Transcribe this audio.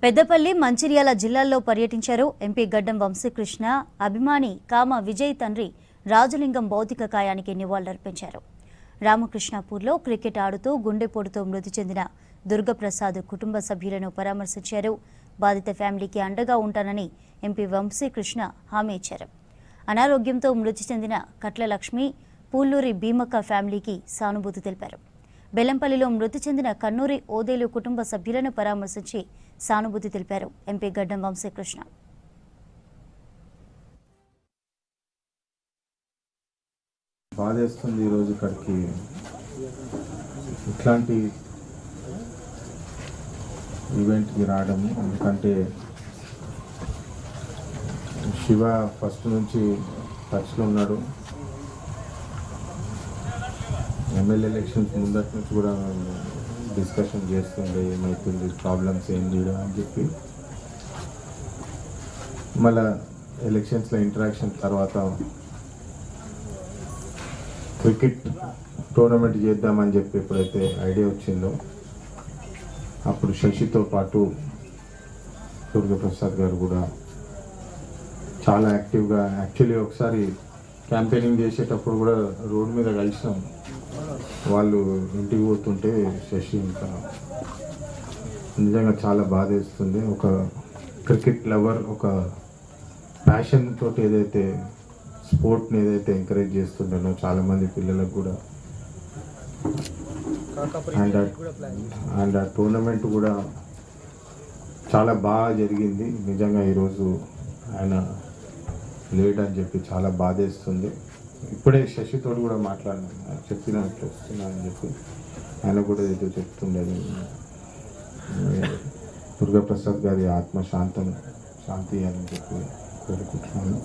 పెద్దపల్లి మంచిర్యాల జిల్లాల్లో పర్యటించారు ఎంపీ గడ్డం వంశీకృష్ణ. అభిమాని కామ విజయ్ తండ్రి రాజలింగం భౌతిక కాయానికి నివాళులర్పించారు. రామకృష్ణాపూర్లో క్రికెట్ ఆడుతూ గుండెపోటుతో మృతి చెందిన దుర్గప్రసాద్ కుటుంబ సభ్యులను పరామర్శించారు. బాధిత ఫ్యామిలీకి అండగా ఉంటానని ఎంపీ వంశీకృష్ణ హామీ ఇచ్చారు. అనారోగ్యంతో మృతి చెందిన కట్ల లక్ష్మి, పూల్లూరి భీమక్క ఫ్యామిలీకి సానుభూతి తెలిపారు. బెల్లంపల్లిలో మృతి చెందిన కన్నూరి ఓదేలు కుటుంబ సభ్యులను పరామర్శించి సానుభూతి తెలిపారు ఎంపీ గడ్డం వంశీకృష్ణ. బాధేస్తుంది ఈరోజు ఇక్కడికి ఇట్లాంటి ఈవెంట్కి రావడం. ఎందుకంటే శివ ఫస్ట్ నుంచి టచ్లో ఉన్నాడు. ఎమ్మెల్యే ఎలక్షన్స్ ముందటి నుంచి కూడా డిస్కషన్ చేస్తుండే ఏమవుతుంది, ప్రాబ్లమ్స్ ఏం చేయడం అని చెప్పి. మళ్ళా ఎలక్షన్స్లో ఇంటరాక్షన్ తర్వాత క్రికెట్ టోర్నమెంట్ చేద్దామని చెప్పి ఎప్పుడైతే ఐడియా వచ్చిందో అప్పుడు శశితో పాటు దుర్గప్రసాద్ గారు కూడా చాలా యాక్టివ్గా, యాక్చువల్లీ ఒకసారి క్యాంపెయినింగ్ చేసేటప్పుడు కూడా రోడ్డు మీద కలిసినాం. వాళ్ళు ఇంటికి పోతుంటే శశి ఇంకా నిజంగా చాలా బాధేస్తుంది. ఒక క్రికెట్ లవర్, ఒక ప్యాషన్ తోటి ఏదైతే స్పోర్ట్ని ఏదైతే ఎంకరేజ్ చేస్తుండేనో చాలామంది పిల్లలకు కూడా, అండ్ ఆ టోర్నమెంట్ కూడా చాలా బాగా జరిగింది. నిజంగా ఈరోజు ఆయన లేట్ అని చెప్పి చాలా బాధేస్తుంది. ఇప్పుడే శశితో కూడా మాట్లాడినాను, చెప్పినట్లు వస్తున్నా అని చెప్పి ఆయన కూడా ఏదో చెప్తుండేది. దుర్గప్రసాద్ గారి ఆత్మ శాంతి అని చెప్పి కోరుకుంటున్నాను.